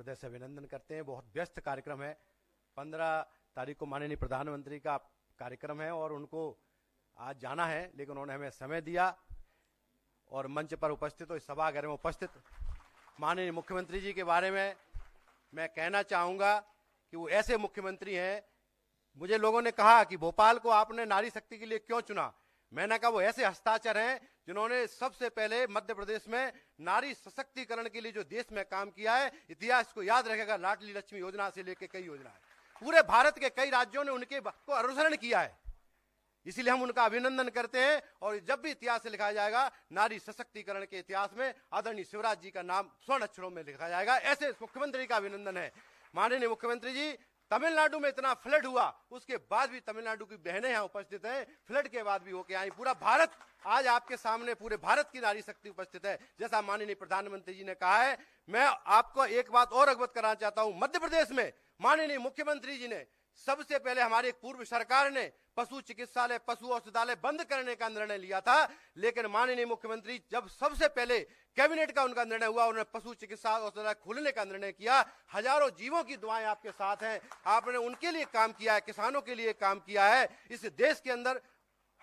हृदय से अभिनंदन करते हैं। बहुत व्यस्त कार्यक्रम है। 15 तारीख को माननीय प्रधानमंत्री का कार्यक्रम है और उनको आज जाना है, लेकिन उन्होंने हमें समय दिया और मंच पर उपस्थित हो, इस सभागार में उपस्थित माननीय मुख्यमंत्री जी के बारे में मैं कहना चाहूंगा कि वो ऐसे मुख्यमंत्री हैं। मुझे लोगों ने कहा कि भोपाल को आपने नारी शक्ति के लिए क्यों चुना। मैंने कहा वो ऐसे हस्ताक्षर हैं जिन्होंने सबसे पहले मध्य प्रदेश में नारी सशक्तिकरण के लिए जो देश में काम किया है। इतिहास को याद रखेगा, लाडली लक्ष्मी योजना से लेकर कई योजनाएं पूरे भारत के कई राज्यों ने उनके को अनुसरण किया है, इसीलिए हम उनका अभिनंदन करते हैं। और जब भी इतिहास से लिखा जाएगा नारी सशक्तिकरण के इतिहास में आदरणीय शिवराज जी का नाम स्वर्ण अक्षरों में लिखा जाएगा। ऐसे मुख्यमंत्री का अभिनंदन है। माननीय मुख्यमंत्री जी, तमिलनाडु में इतना फ्लड हुआ, उसके बाद भी तमिलनाडु की बहनें यहां उपस्थित हैं, फ्लड के बाद भी होके आई। पूरा भारत आज आपके सामने, पूरे भारत की नारी शक्ति उपस्थित है। जैसा माननीय प्रधानमंत्री जी ने कहा है, मैं आपको एक बात और अवगत कराना चाहता हूं। मध्य प्रदेश में माननीय मुख्यमंत्री जी ने सबसे पहले, हमारी एक पूर्व सरकार ने पशु चिकित्सालय, पशु औषधालय बंद करने का निर्णय लिया था, लेकिन माननीय मुख्यमंत्री जब सबसे पहले कैबिनेट का उनका निर्णय हुआ, उन्होंने पशु चिकित्सा औषधालय खोलने का निर्णय किया। हजारों जीवों की दुआएं आपके साथ हैं, आपने उनके लिए काम किया है, किसानों के लिए काम किया है। इस देश के अंदर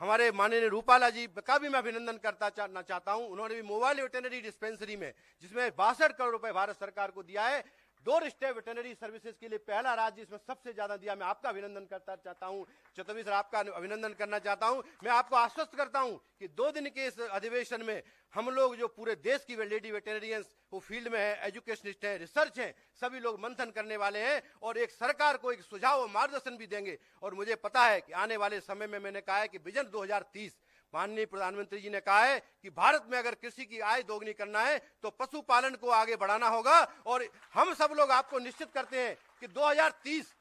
हमारे माननीय रूपाला जी का भी मैं अभिनंदन करना चाहता हूं। उन्होंने भी मोबाइल वेटरनरी डिस्पेंसरी में, जिसमें 62 करोड़ रुपए भारत सरकार को दिया है, डोर स्टेप वेटरनरी सर्विसेज के लिए पहला राज्य इसमें सबसे ज्यादा दिया। मैं आपका अभिनंदन करता चाहता हूं। चतुर्वेदी सर, आपका अभिनंदन करना चाहता हूं। मैं आपको आश्वस्त करता हूं कि 2 दिन के इस अधिवेशन में हम लोग जो पूरे देश की लेडी वेटेरियंस वो फील्ड में है, एजुकेशनिस्ट है, रिसर्च है, सभी लोग मंथन करने वाले हैं और एक सरकार को एक सुझाव और मार्गदर्शन भी देंगे। और मुझे पता है कि आने वाले समय में, मैंने कहा है कि विजन 2030, माननीय प्रधानमंत्री जी ने कहा है कि भारत में अगर कृषि की आय दोगुनी करना है तो पशुपालन को आगे बढ़ाना होगा। और हम सब लोग आपको निश्चित करते हैं कि 2030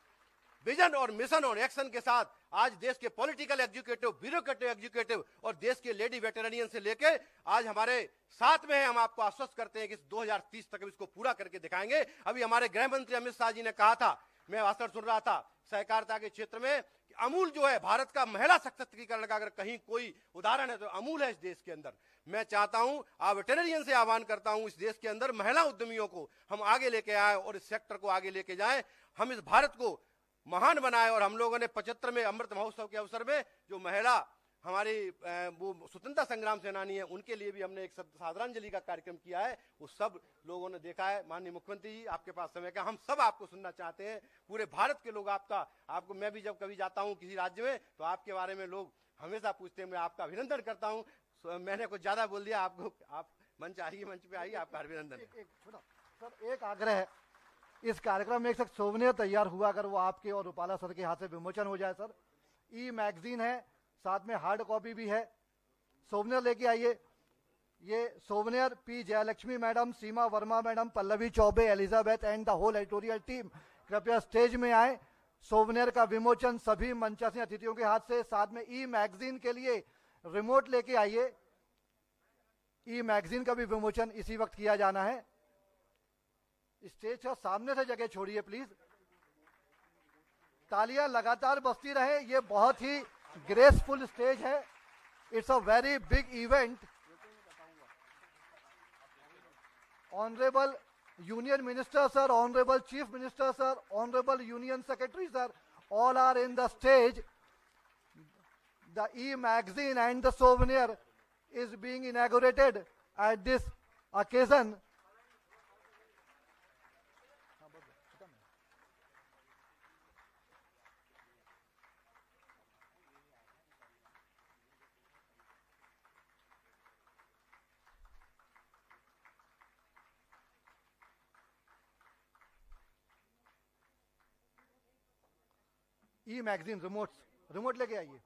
विजन और मिशन और एक्शन के साथ आज देश के पॉलिटिकल एग्जीक्यूटिव, ब्यूरोक्रेटिक एग्जीक्यूटिव और देश के लेडी वेटेरियन से लेके आज हमारे साथ में है, हम आपको आश्वस्त करते हैं कि 2030 तक इसको पूरा करके दिखाएंगे। अभी हमारे गृह मंत्री अमित शाह जी ने कहा था, मैं भाषण सुन रहा था, सहकारिता के क्षेत्र में अमूल जो है भारत का महिला सशक्तिकरण का अगर कहीं कोई उदाहरण है तो अमूल है इस देश के अंदर। मैं चाहता हूं, आप वेटेरियन से आह्वान करता हूं, इस देश के अंदर महिला उद्यमियों को हम आगे लेके आए और इस सेक्टर को आगे लेके जाएं, हम इस भारत को महान बनाए। और हम लोगों ने 75 में अमृत महोत्सव के अवसर में जो महिला हमारी वो स्वतंत्रता संग्राम सेनानी है, उनके लिए भी हमने एक श्रद्धांजलि का कार्यक्रम किया है, वो सब लोगों ने देखा है। माननीय मुख्यमंत्री जी, आपके पास समय का, हम सब आपको सुनना चाहते हैं। पूरे भारत के लोग आपको मैं भी जब कभी जाता हूं किसी राज्य में तो आपके बारे में लोग हमेशा पूछते हैं। मैं आपका अभिनंदन करता हूं। मैंने कुछ ज्यादा बोल दिया, आपको आप मंच आइए, मंच पे आइए, आपका अभिनंदन। सर, एक आग्रह है, इस कार्यक्रम में एक सोवेनियर तैयार हुआ, अगर वो आपके और रूपाला सर के हाथ से विमोचन हो जाए सर। ई मैगजीन है, साथ में हार्ड कॉपी भी है, सोवेनियर लेके आइए। ये souvenir P Jayalakshmi madam, Seema Verma madam, Pallavi Chaubey, Elizabeth and the whole editorial team कृपया स्टेज में आए। सोवेनियर का विमोचन सभी मंचासीन अतिथियों के हाथ से, साथ में ई मैगजीन के लिए रिमोट लेके आइए। ई मैगजीन का भी विमोचन इसी वक्त किया जाना है। स्टेज का सामने से जगह छोड़िए प्लीज। तालियां लगातार बजती रहे, ये बहुत ही ग्रेसफुल स्टेज है। It's a very big event. Honourable union minister sir, honourable chief minister sir, honourable union secretary sir, all are in the stage. The e-magazine and the souvenir is being inaugurated at this occasion. E magazine remote लेके आइए।